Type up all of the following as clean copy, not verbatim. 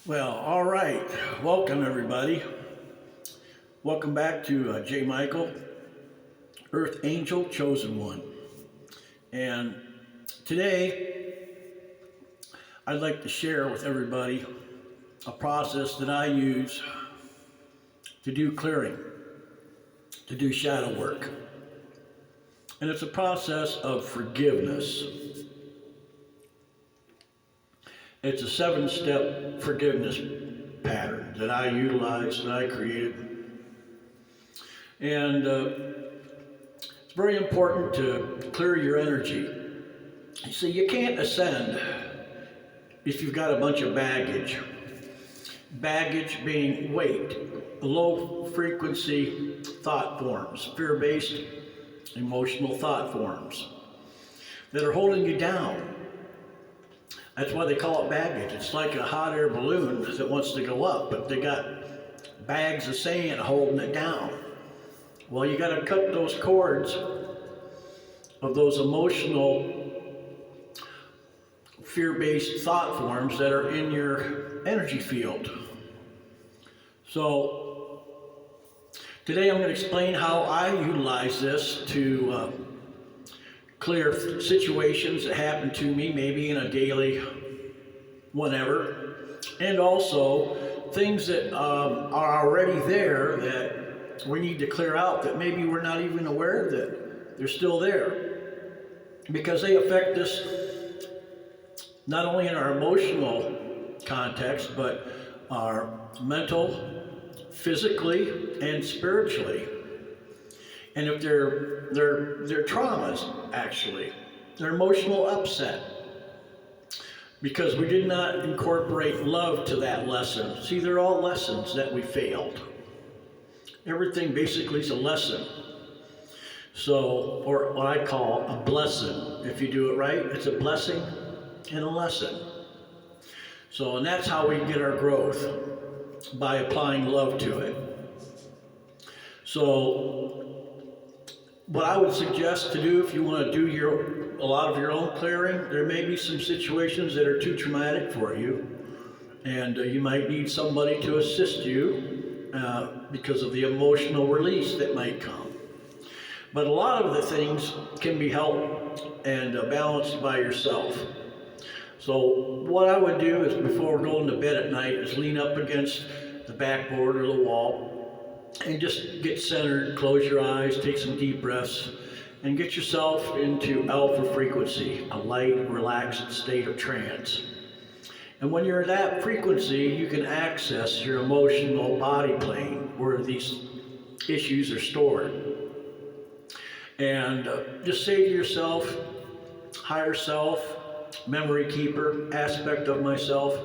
Well, all right. Welcome, everybody. Welcome back to J. Michael, Earth Angel, Chosen One. And today, I'd like to share with everybody a process that I use to do clearing, to do shadow work. And it's a process of forgiveness. It's a 7-step forgiveness pattern that I utilize, that I created. And it's very important to clear your energy. You see, you can't ascend if you've got a bunch of baggage. Baggage being weight, low frequency thought forms, fear-based emotional thought forms that are holding you down. That's why they call it baggage. It's like a hot air balloon that wants to go up, but they got bags of sand holding it down. Well, you got to cut those cords of those emotional, fear-based thought forms that are in your energy field. So, today I'm going to explain how I utilize this to clear situations that happen to me, maybe in a daily whatever, and also things that are already there that we need to clear out that maybe we're not even aware that they're still there, because they affect us not only in our emotional context, but our mental, physically, and spiritually. And if they're traumas, actually, they're emotional upset, because we did not incorporate love to that lesson. See, they're all lessons that we failed. Everything basically is a lesson. So, or what I call a blessing. If you do it right, it's a blessing and a lesson. So, and that's how we get our growth, by applying love to it. So, what I would suggest to do if you want to do a lot of your own clearing, there may be some situations that are too traumatic for you, and you might need somebody to assist you because of the emotional release that might come. But a lot of the things can be helped and balanced by yourself. So what I would do is, before going to bed at night, is lean up against the backboard or the wall and just get centered, close your eyes, take some deep breaths, and get yourself into alpha frequency, a light, relaxed state of trance. And when you're in that frequency, you can access your emotional body plane where these issues are stored. And just say to yourself, higher self, memory keeper, aspect of myself,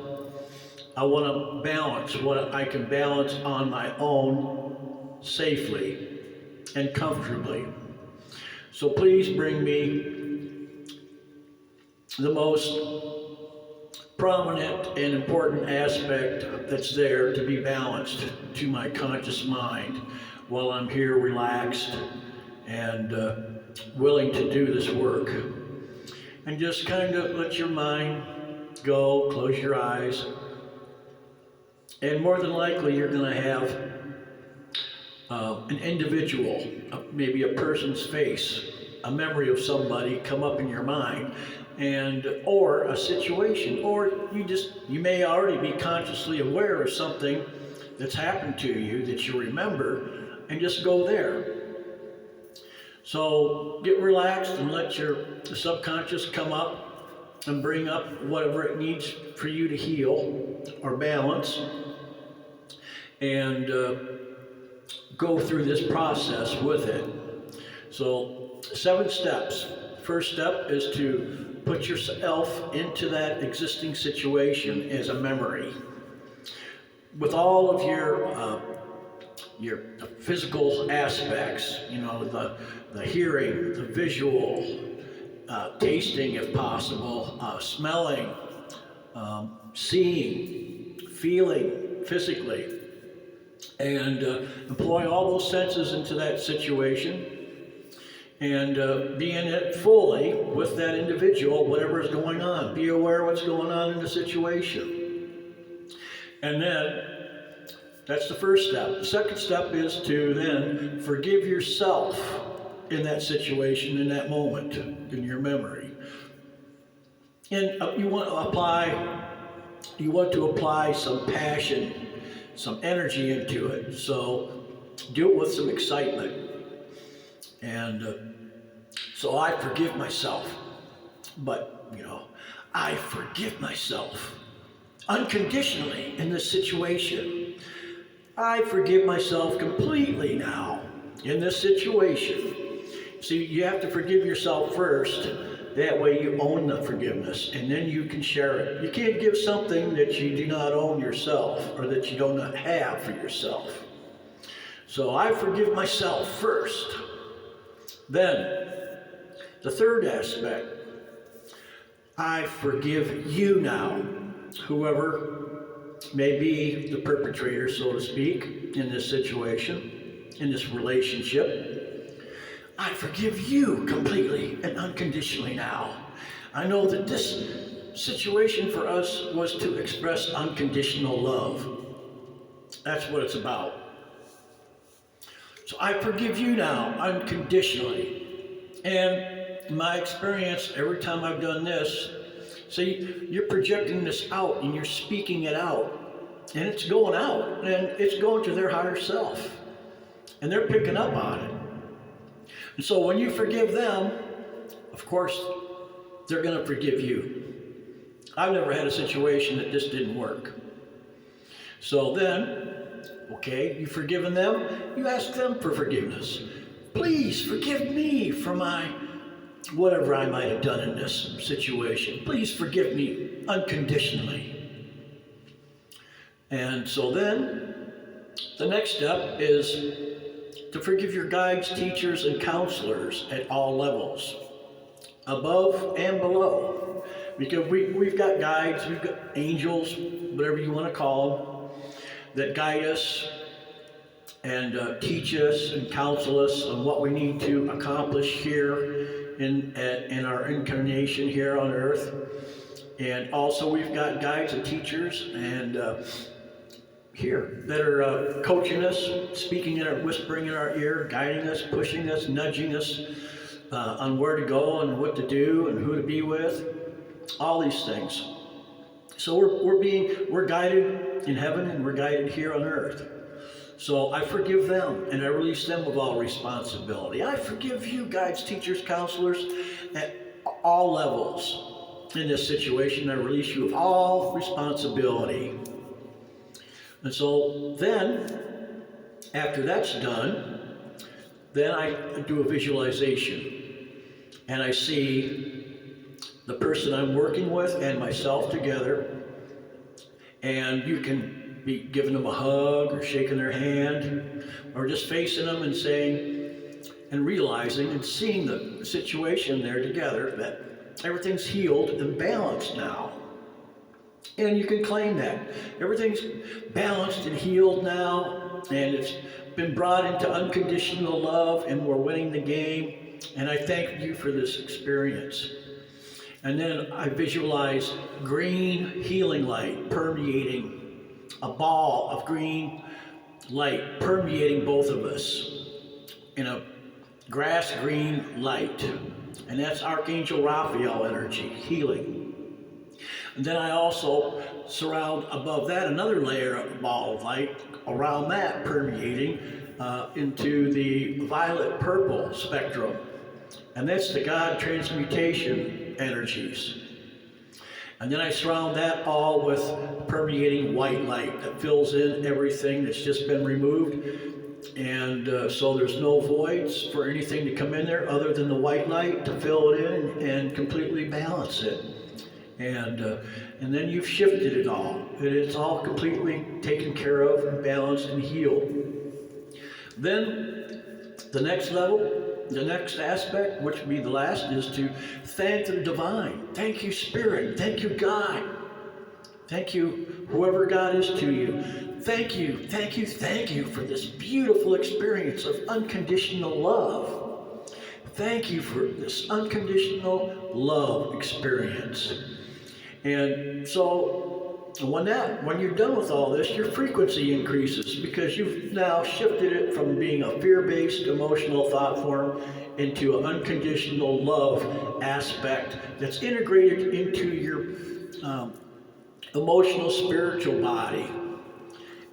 I want to balance what I can balance on my own safely and comfortably. So please bring me the most prominent and important aspect that's there to be balanced to my conscious mind while I'm here relaxed and willing to do this work. And just kind of let your mind go, close your eyes, and more than likely you're going to have an individual, maybe a person's face, a memory of somebody come up in your mind, and or a situation, or you may already be consciously aware of something that's happened to you that you remember, and just go there. So get relaxed and let your subconscious come up and bring up whatever it needs for you to heal or balance, and go through this process with it. So 7 steps. First step is to put yourself into that existing situation as a memory, with all of your physical aspects, the hearing, the visual, tasting if possible, smelling, seeing, feeling physically, and employ all those senses into that situation, and be in it fully with that individual, whatever is going on. Be aware of what's going on in the situation. And then that's the first step. The second step is to then forgive yourself in that situation, in that moment, in your memory. And you want to apply some passion, some energy into it. So do it with some excitement. And so I forgive myself. But, I forgive myself unconditionally in this situation. I forgive myself completely now in this situation. See, you have to forgive yourself first. That way you own the forgiveness, and then you can share it. You can't give something that you do not own yourself, or that you do not have for yourself. So I forgive myself first. Then, the third aspect, I forgive you now, whoever may be the perpetrator, so to speak, in this situation, in this relationship. I forgive you completely and unconditionally now. I know that this situation for us was to express unconditional love. That's what it's about. So I forgive you now unconditionally. And in my experience, every time I've done this, see, you're projecting this out and you're speaking it out. And it's going out and it's going to their higher self. And they're picking up on it. And so when you forgive them, of course, they're going to forgive you. I've never had a situation that this didn't work. So then, okay, you've forgiven them, you ask them for forgiveness. Please forgive me for whatever I might have done in this situation. Please forgive me unconditionally. And so then, the next step is to forgive your guides, teachers, and counselors at all levels, above and below. Because we've got guides, we've got angels, whatever you want to call them, that guide us and teach us and counsel us on what we need to accomplish here in our incarnation here on earth. And also we've got guides and teachers and here that are coaching us, speaking in our, whispering in our ear, guiding us, pushing us, nudging us on where to go and what to do and who to be with, all these things. So we're guided in heaven and we're guided here on earth. So I forgive them and I release them of all responsibility. I forgive you, guides, teachers, counselors, at all levels in this situation. I release you of all responsibility. And so then, after that's done, then I do a visualization. And I see the person I'm working with and myself together. And you can be giving them a hug or shaking their hand or just facing them and saying and realizing and seeing the situation there together that everything's healed and balanced now. And you can claim that. Everything's balanced and healed now, and it's been brought into unconditional love, and we're winning the game. And I thank you for this experience. And then I visualize green healing light permeating, a ball of green light permeating both of us in a grass green light. And that's Archangel Raphael energy, healing. And then I also surround above that another layer of ball of light around that, permeating into the violet purple spectrum. And that's the God transmutation energies. And then I surround that all with permeating white light that fills in everything that's just been removed. And so there's no voids for anything to come in there other than the white light to fill it in and completely balance it. And then you've shifted it all. It's all completely taken care of and balanced and healed. Then the next level, the next aspect, which would be the last, is to thank the divine. Thank you, Spirit. Thank you, God. Thank you, whoever God is to you. Thank you, thank you, thank you for this beautiful experience of unconditional love. Thank you for this unconditional love experience. And so And when you're done with all this, your frequency increases because you've now shifted it from being a fear-based emotional thought form into an unconditional love aspect that's integrated into your emotional spiritual body.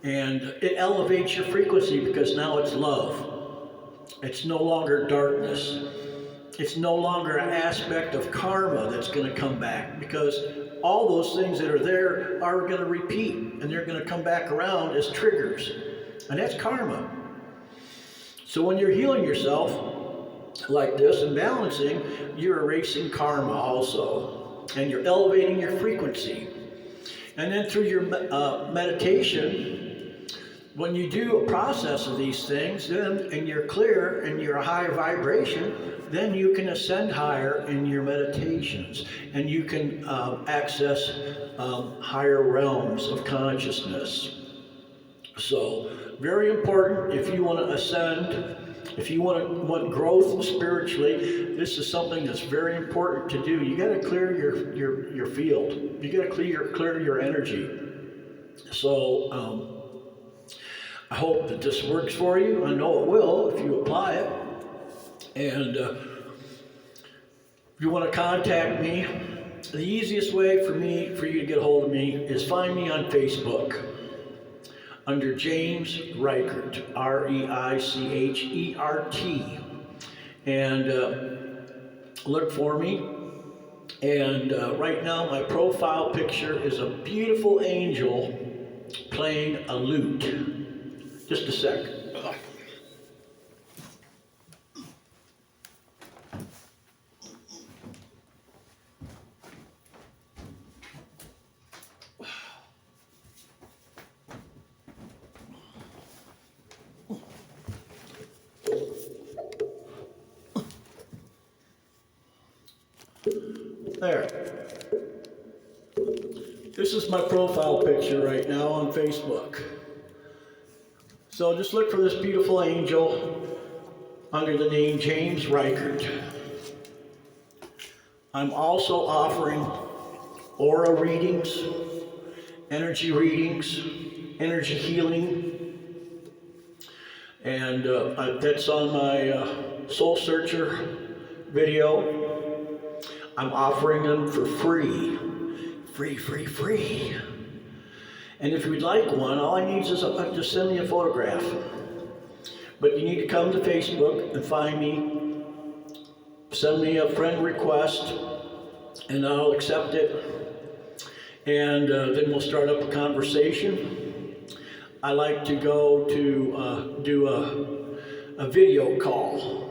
And it elevates your frequency because now it's love. It's no longer darkness. It's no longer an aspect of karma that's going to come back, because all those things that are there are going to repeat, and they're going to come back around as triggers. And that's karma. So when you're healing yourself like this and balancing, you're erasing karma also. And you're elevating your frequency. And then through your meditation, when you do a process of these things, then and you're clear and you're a high vibration, then you can ascend higher in your meditations, and you can access higher realms of consciousness. So, very important if you want to ascend, if you want growth spiritually. This is something that's very important to do. You got to clear your field. You got to clear your energy. So. I hope that this works for you. I know it will if you apply it. And if you want to contact me, the easiest way for you to get a hold of me is find me on Facebook under James Reichert, R-E-I-C-H-E-R-T. And look for me. And right now my profile picture is a beautiful angel playing a lute. Just a sec. There. This is my profile picture right now on Facebook. So just look for this beautiful angel under the name James Reichert. I'm also offering aura readings, energy healing, and that's on my Soul Searcher video. I'm offering them for free. Free. And if you'd like one, all I need is just send me a photograph. But you need to come to Facebook and find me, send me a friend request, and I'll accept it. And then we'll start up a conversation. I like to go to do a video call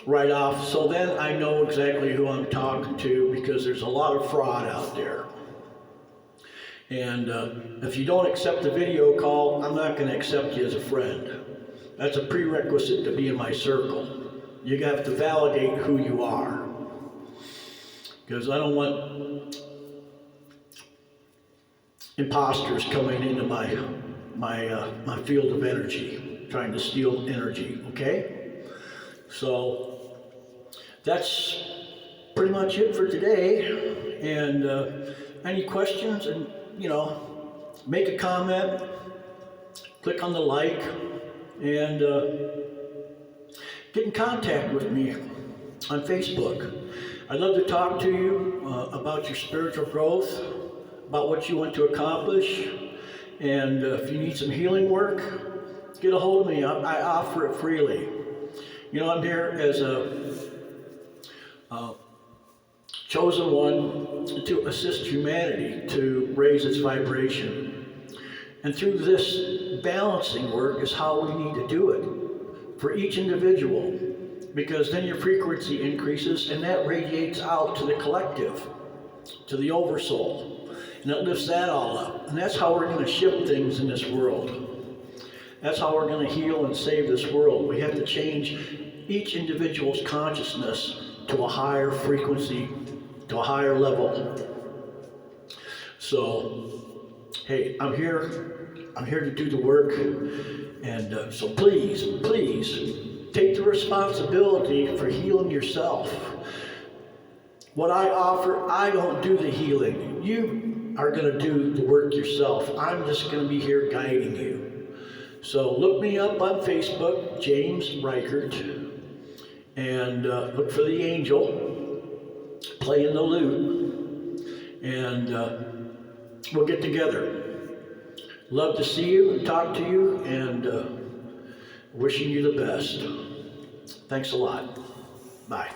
right off, so then I know exactly who I'm talking to, because there's a lot of fraud out there. And if you don't accept the video call, I'm not going to accept you as a friend. That's a prerequisite to be in my circle. You have to validate who you are, because I don't want imposters coming into my field of energy, trying to steal energy. Okay, so that's pretty much it for today. And any questions, and make a comment, click on the like, and get in contact with me on Facebook. I'd love to talk to you about your spiritual growth, about what you want to accomplish, and if you need some healing work, get a hold of me. I offer it freely. I'm here as a chosen one to assist humanity to raise its vibration. And through this balancing work is how we need to do it for each individual, because then your frequency increases and that radiates out to the collective, to the oversoul, and it lifts that all up. And that's how we're going to shift things in this world. That's how we're going to heal and save this world. We have to change each individual's consciousness to a higher frequency, to a higher level. So, hey, I'm here to do the work, and so please take the responsibility for healing yourself. What I offer, I don't do the healing. You are going to do the work yourself. I'm just going to be here guiding you. So look me up on Facebook, James Reichert, and look for the angel playing the lute, and we'll get together. Love to see you and talk to you, and wishing you the best. Thanks a lot. Bye.